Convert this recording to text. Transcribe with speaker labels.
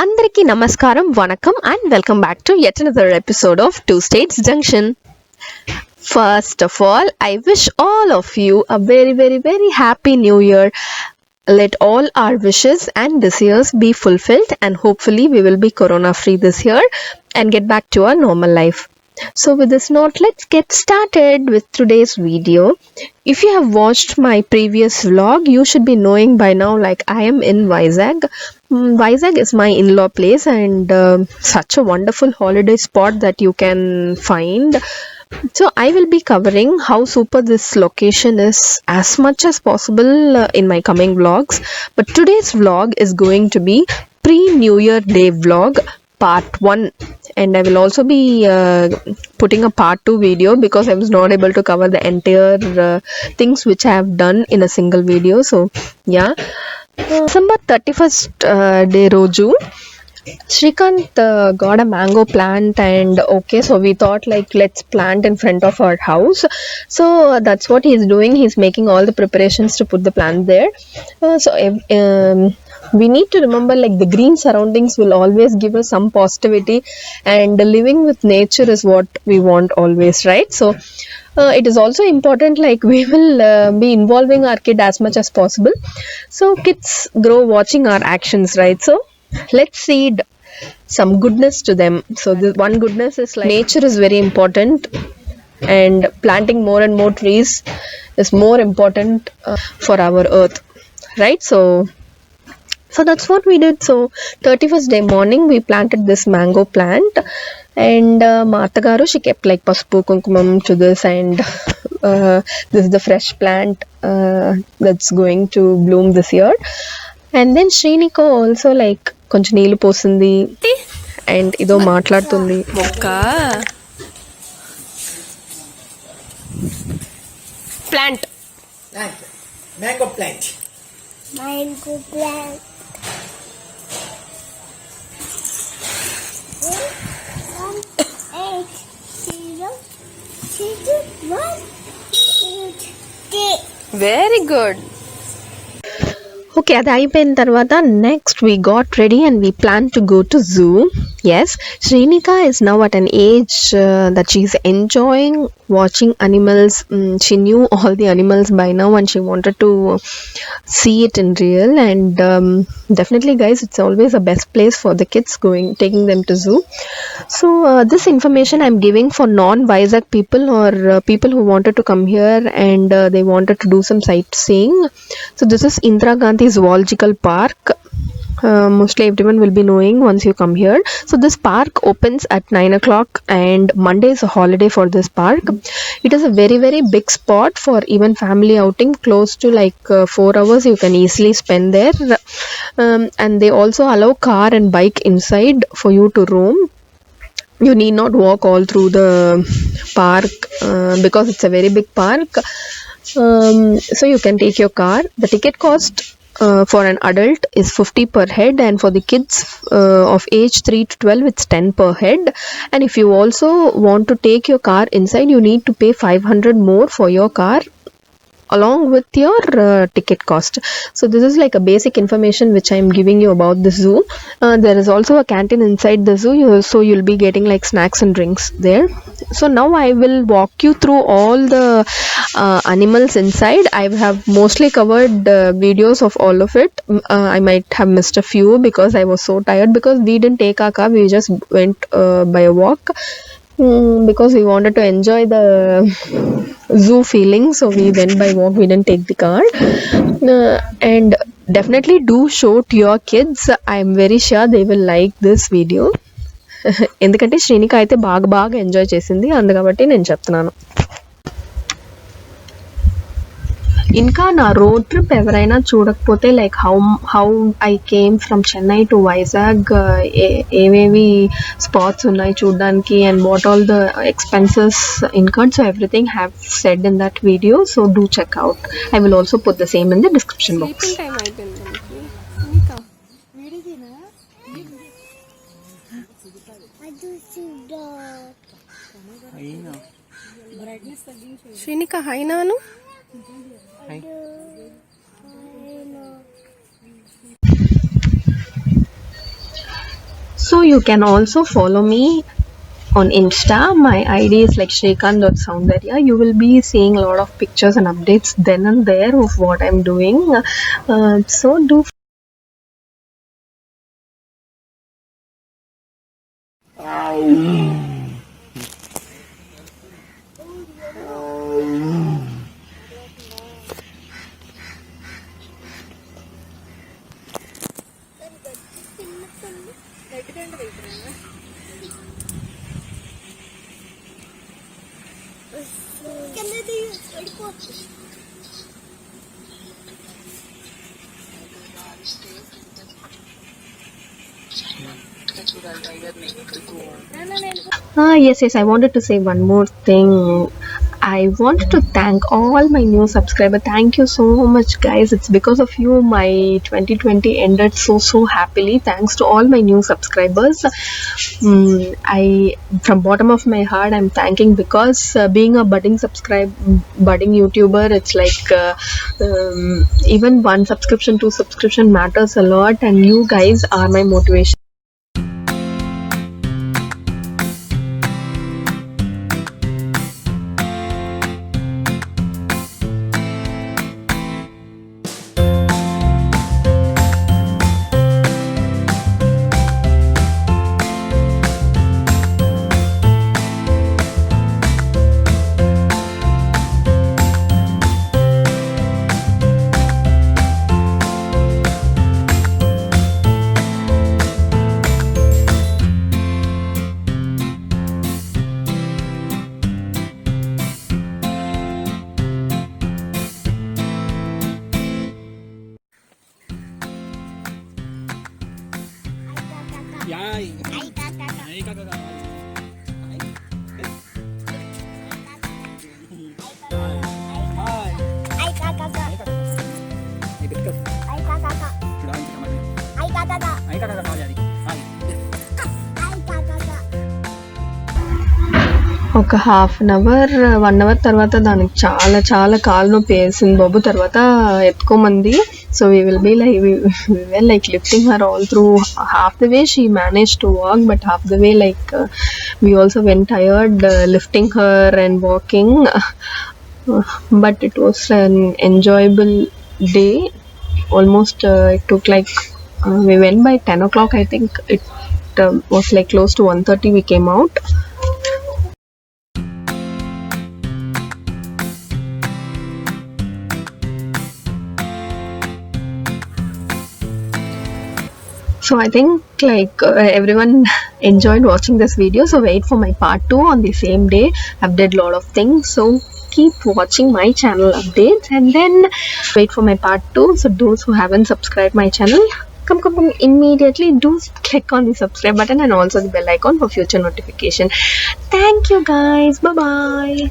Speaker 1: Andariki Namaskaram, Vanakkam, and welcome back to yet another episode of Two States Junction. First of all, I wish all of you a very happy new year. Let all our wishes and desires be fulfilled, and hopefully, we will be corona free this year and get back to our normal life. So, with this note, let's get started with today's video. If you have watched my previous vlog, you should be knowing by now, like, I am in Vizag. Vizag is my in-law place, and such a wonderful holiday spot that you can find. So I will be covering how super this location is as much as possible in my coming vlogs. But today's vlog is going to be pre-New Year Day vlog part 1, and I will also be putting a part 2 video because I was not able to cover the entire things which I have done in a single video. So yeah, December 31st day Roju, Shrikant got a mango plant, and okay, so we thought like let's plant in front of our house. So that's what he's doing. He's making all the preparations to put the plant there. We need to remember, like, the green surroundings will always give us some positivity, and living with nature is what we want always, right? So it is also important, like, we will be involving our kid as much as possible. So kids grow watching our actions, right? So let's seed some goodness to them. So the one goodness is, like, nature is very important, and planting more and more trees is more important for our earth, right? So that's what we did. So 31st day morning we planted this mango plant, and Matagaru, she kept like pasupu kunkumam to this, and this is the fresh plant that's going to bloom this year. And then Sriniko also, like, కొంచెం నీళ్ళు పోసింది and ఇదో మాట్లాడుతుంది.
Speaker 2: మొక్క plant
Speaker 3: mango plant
Speaker 2: very good.
Speaker 1: Okay, అది అయిపోయిన తర్వాత next we got ready and we plan to go to zoo. Yes, Srinika is now at an age that she's enjoying watching animals. She knew all the animals by now and she wanted to see it in real, and definitely guys, it's always the best place for the kids, taking them to zoo. So this information I'm giving for non-Vizag people, or people who wanted to come here and they wanted to do some sightseeing. So this is Indira Gandhi Zoological Park. Mostly everyone will be knowing once you come here. So this park opens at 9 o'clock, and Monday is a holiday for this park. It is a very big spot for even family outing. Close to like 4 hours you can easily spend there, and they also allow car and bike inside for you to roam. You need not walk all through the park because it's a very big park. So you can take your car. The ticket cost for an adult is 50 per head, and for the kids of age 3 to 12 it's 10 per head. And if you also want to take your car inside, you need to pay 500 more for your car along with your ticket cost. So this is like a basic information which I am giving you about the zoo. There is also a canteen inside the zoo, so you'll be getting like snacks and drinks there. So now I will walk you through all the animals inside. I have mostly covered videos of all of it. I might have missed a few because I was so tired, because we didn't take our car, we just went by a walk. Because we wanted to enjoy the zoo feeling, so we went by walk, we didn't take the car. And definitely do show to your kids. I am very sure they will like this video. ఎందుకంటే శ్రీనిక అయితే బాగా enjoy చేసింది, అందుకబట్టి నేను చెప్తున్నాను. ఇంకా నా road trip ఎవరైనా చూడకపోతే, like how I came from Chennai to Vizag, ఏవేవి స్పాట్స్ ఉన్నాయి చూడడానికి, and what all the expenses incurred, so everything have said in that video. So do check out. I will also put the same in the description box.
Speaker 2: Srinika హైనాను
Speaker 1: So you can also follow me on Insta. My ID is like shrikant.soundarya. You will be seeing a lot of pictures and updates then and there of what I'm doing. So do. Yes, I wanted to say one more thing. I wanted to thank all my new subscribers. Thank you so much, guys. It's because of you my 2020 ended so happily. Thanks to all my new subscribers. I, from bottom of my heart, I'm thanking, because being a budding YouTuber, it's like even one subscription, two subscription matters a lot, and you guys are my motivation.
Speaker 4: Yay! Ay, kakak. Ay, kakak. Ay, betul. Ay, kakak. Sudah kita makan. Ay, kakak. Ay, kakak jadi. Ay. Ay, kakak.
Speaker 1: ఒక half an hour 1 hour తర్వాత దానికి చాలా కాలు నొప్పి వేసింది బాబు. తర్వాత ఎత్తుకోమంది. So we were like lifting her all through. Half the way she managed to walk, but half the way we also went tired lifting her and walking. But it was an enjoyable day. Almost it took we went by 10 o'clock. I think it was like close to 1:30 we came out. So I think everyone enjoyed watching this video. So wait for my part 2 on the same day. I've did a lot of things. So keep watching my channel updates, and then wait for my part 2. So those who haven't subscribed my channel, come immediately. Do click on the subscribe button and also the bell icon for future notification. Thank you guys. Bye bye.